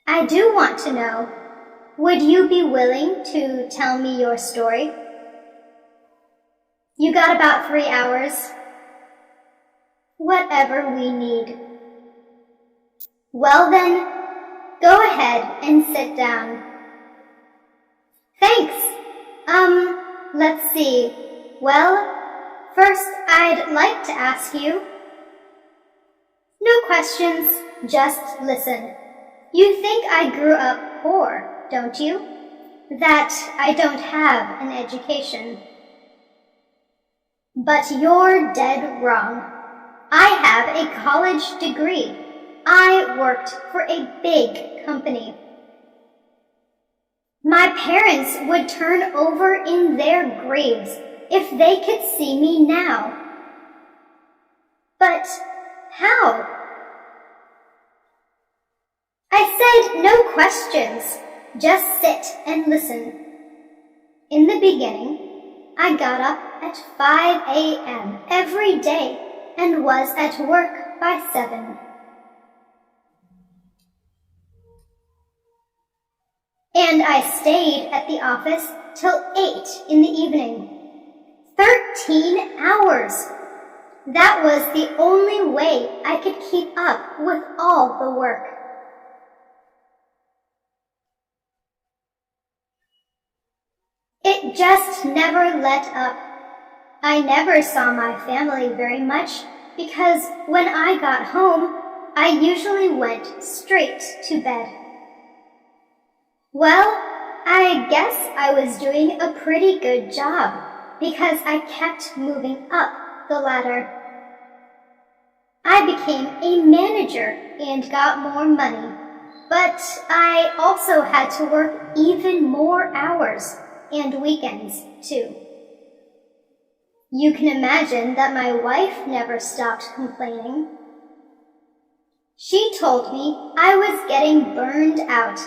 I do want to know. Would you be willing to tell me your story? You got about 3 hours. Whatever we need. Well then, go ahead and sit down. Thanks. Let's see. Well, first I'd like to ask you. No questions, just listen. You think I grew up poor, don't you? That I don't have an education. But you're dead wrong. I have a college degree. I worked for a big company. My parents would turn over in their graves if they could see me now. But how? I said no questions, just sit and listen. In the beginning, I got up at 5 a.m. every day and was at work by 7. And I stayed at the office till 8 in the evening. 13 hours! That was the only way I could keep up with all the work. It just never let up. I never saw my family very much because when I got home, I usually went straight to bed. Well, I guess I was doing a pretty good job because I kept moving up the ladder. I became a manager and got more money, but I also had to work even more hours and weekends too. You can imagine that my wife never stopped complaining. She told me I was getting burned out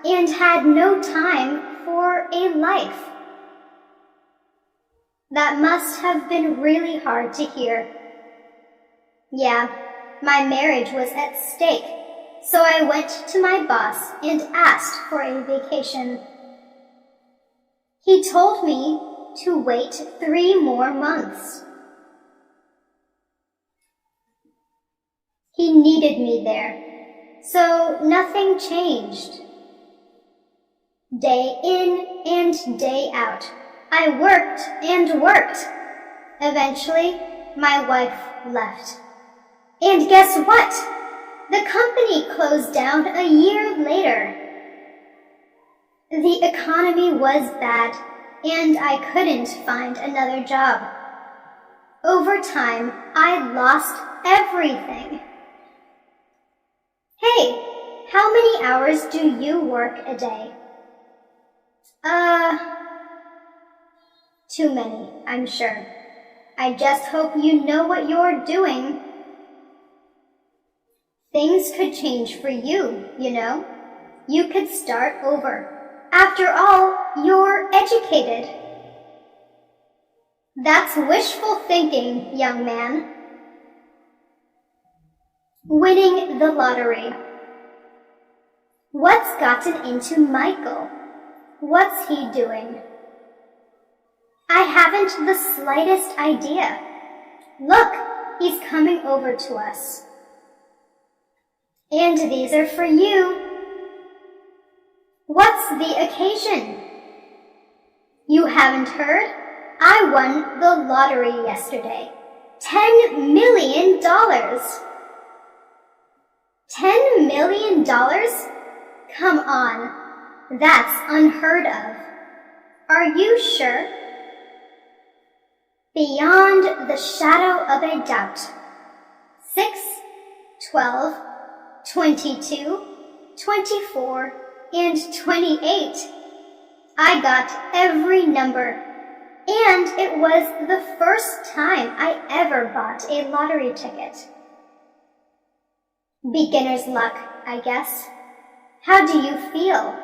and had no time for a life. That must have been really hard to hear. Yeah, my marriage was at stake, so I went to my boss and asked for a vacation. He told me to wait 3 more months. He needed me there, so nothing changed. Day in and day out, I worked and worked. Eventually, my wife left. And guess what? The company closed down a year later. The economy was bad, and I couldn't find another job. Over time, I lost everything. Hey, how many hours do you work a day? Too many, I'm sure. I just hope you know what you're doing. Things could change for you, you know. You could start over. After all, you're educated. That's wishful thinking, young man. Winning the lottery. What's gotten into Michael? What's he doing? I haven't the slightest idea. Look, he's coming over to us. And these are for you. What's the occasion? You haven't heard? I won the lottery yesterday. $10 million. $10 million? Come on. That's unheard of. Are you sure? Beyond the shadow of a doubt. 6, 12, 22, 24, and 28. I got every number, and it was the first time I ever bought a lottery ticket. Beginner's luck, I guess. How do you feel?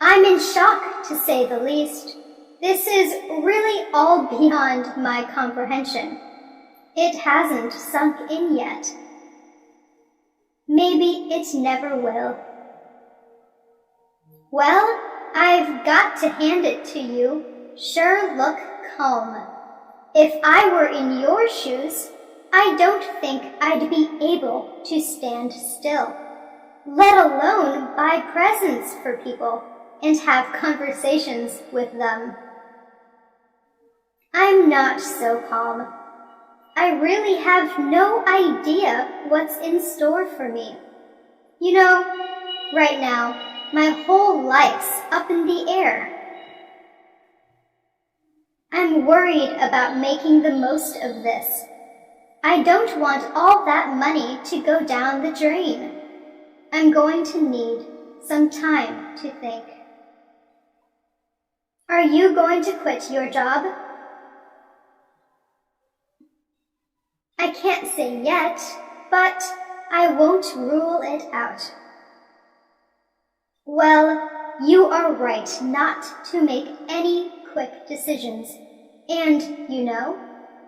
I'm in shock, to say the least. This is really all beyond my comprehension. It hasn't sunk in yet. Maybe it never will. Well, I've got to hand it to you. Sure look calm. If I were in your shoes, I don't think I'd be able to stand still, let alone buy presents for people and have conversations with them. I'm not so calm. I really have no idea what's in store for me. You know, right now, my whole life's up in the air. I'm worried about making the most of this. I don't want all that money to go down the drain. I'm going to need some time to think. Are you going to quit your job? I can't say yet, but I won't rule it out. Well, you are right not to make any quick decisions. And, you know,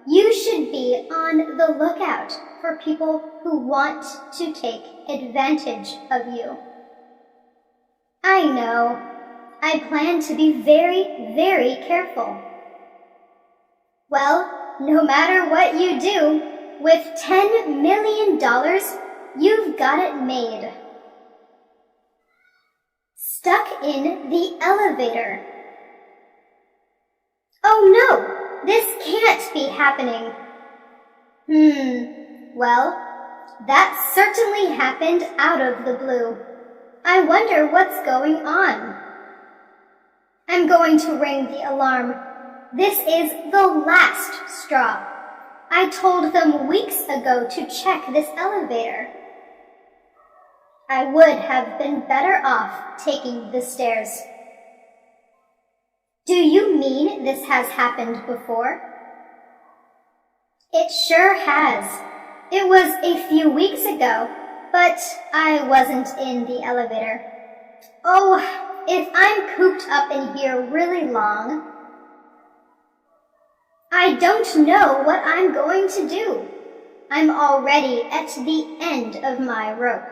you should be on the lookout for people who want to take advantage of you. I know. I plan to be very, very careful. Well, no matter what you do, with $10 million, you've got it made. Stuck in the elevator. Oh no, this can't be happening. Well, that certainly happened out of the blue. I wonder what's going on. I'm going to ring the alarm. This is the last straw. I told them weeks ago to check this elevator. I would have been better off taking the stairs. Do you mean this has happened before? It sure has. It was a few weeks ago, but I wasn't in the elevator. Oh, if I'm cooped up in here really long, I don't know what I'm going to do. I'm already at the end of my rope.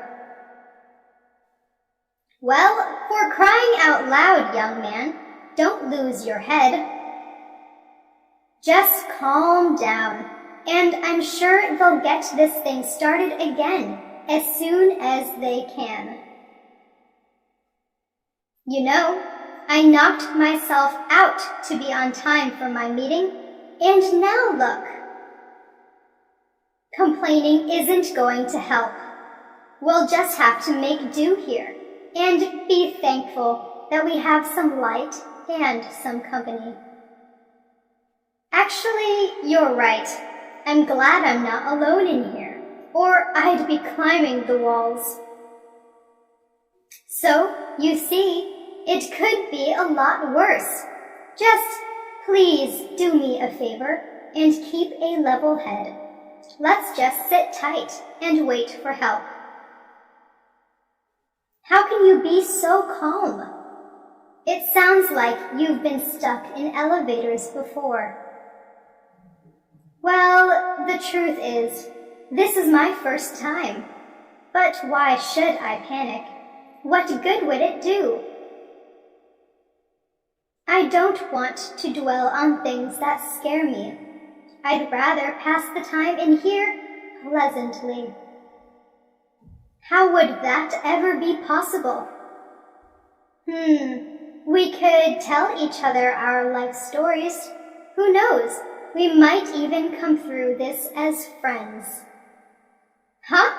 Well, for crying out loud, young man, don't lose your head. Just calm down, and I'm sure they'll get this thing started again as soon as they can. You know, I knocked myself out to be on time for my meeting, and now look. Complaining isn't going to help. We'll just have to make do here and be thankful that we have some light and some company. Actually, you're right. I'm glad I'm not alone in here, or I'd be climbing the walls. So, you see, it could be a lot worse. Just please do me a favor and keep a level head. Let's just sit tight and wait for help. How can you be so calm? It sounds like you've been stuck in elevators before. Well, the truth is, this is my first time. But why should I panic? What good would it do? I don't want to dwell on things that scare me. I'd rather pass the time in here pleasantly. How would that ever be possible? We could tell each other our life stories. Who knows? We might even come through this as friends. Huh?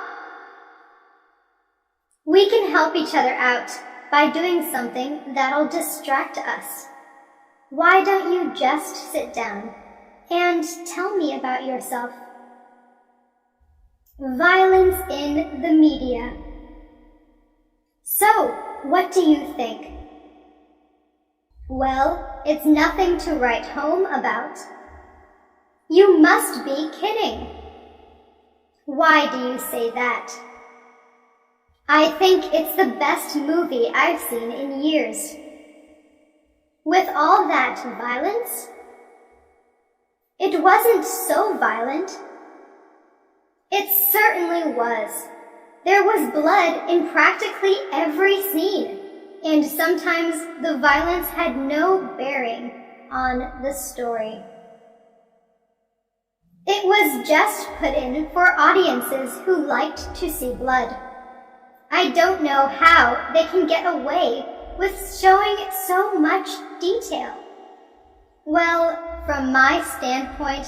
We can help each other out by doing something that'll distract us. Why don't you just sit down and tell me about yourself? Violence in the media. So, what do you think? Well, it's nothing to write home about. You must be kidding. Why do you say that? I think it's the best movie I've seen in years. With all that violence? It wasn't so violent. It certainly was. There was blood in practically every scene, and sometimes the violence had no bearing on the story. It was just put in for audiences who liked to see blood. I don't know how they can get away with showing so much detail. Well, from my standpoint,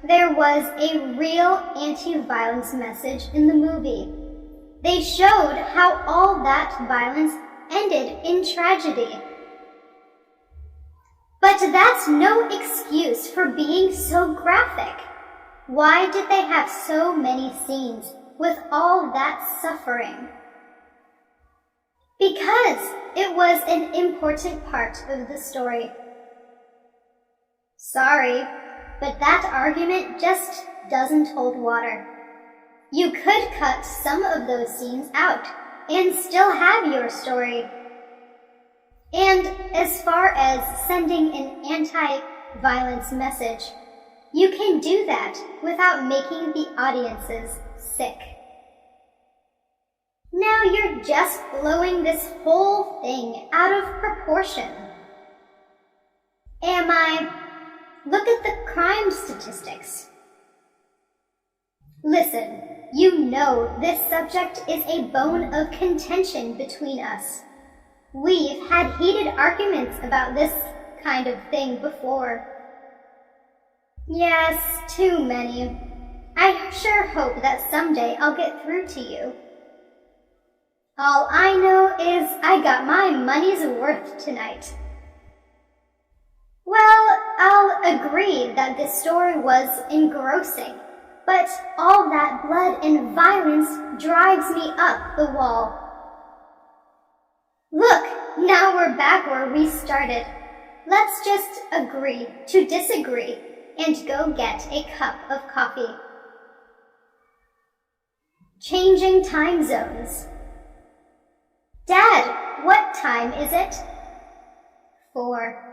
there was a real anti-violence message in the movie. They showed how all that violence ended in tragedy. But that's no excuse for being so graphic. Why did they have so many scenes with all that suffering? Because it was an important part of the story. Sorry, but that argument just doesn't hold water. You could cut some of those scenes out and still have your story. And as far as sending an anti-violence message, you can do that without making the audiences sick. Now you're just blowing this whole thing out of proportion. Am I? Look at the crime statistics. Listen, you know this subject is a bone of contention between us. We've had heated arguments about this kind of thing before. Yes, too many. I sure hope that someday I'll get through to you. All I know is I got my money's worth tonight. Well, I'll agree that this story was engrossing, but all that blood and violence drives me up the wall. Look, now we're back where we started. Let's just agree to disagree and go get a cup of coffee. Changing time zones. Dad, what time is it? 4.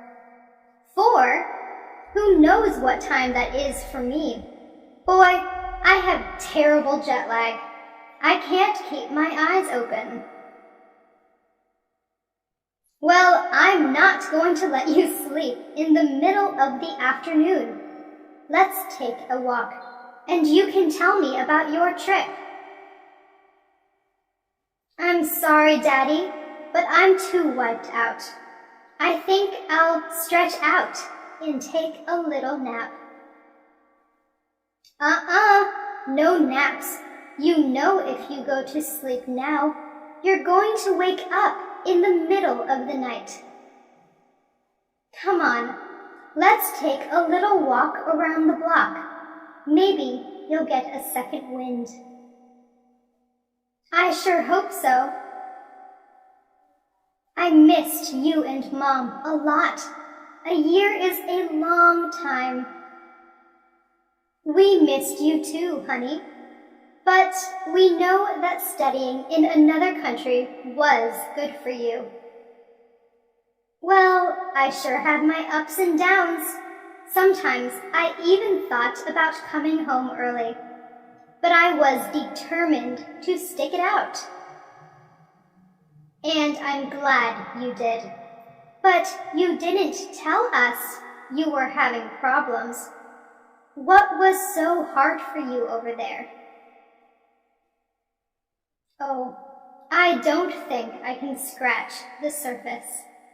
4? Who knows what time that is for me? Boy, I have terrible jet lag. I can't keep my eyes open. Well, I'm not going to let you sleep in the middle of the afternoon. Let's take a walk, and you can tell me about your trip. I'm sorry, Daddy, but I'm too wiped out. I think I'll stretch out and take a little nap. No naps. You know if you go to sleep now, you're going to wake up in the middle of the night. Come on, let's take a little walk around the block. Maybe you'll get a second wind. I sure hope so. I missed you and Mom a lot. A year is a long time. We missed you too, honey. But we know that studying in another country was good for you. Well, I sure had my ups and downs. Sometimes I even thought about coming home early. But I was determined to stick it out. And I'm glad you did. But you didn't tell us you were having problems. What was so hard for you over there? Oh, I don't think I can scratch the surface.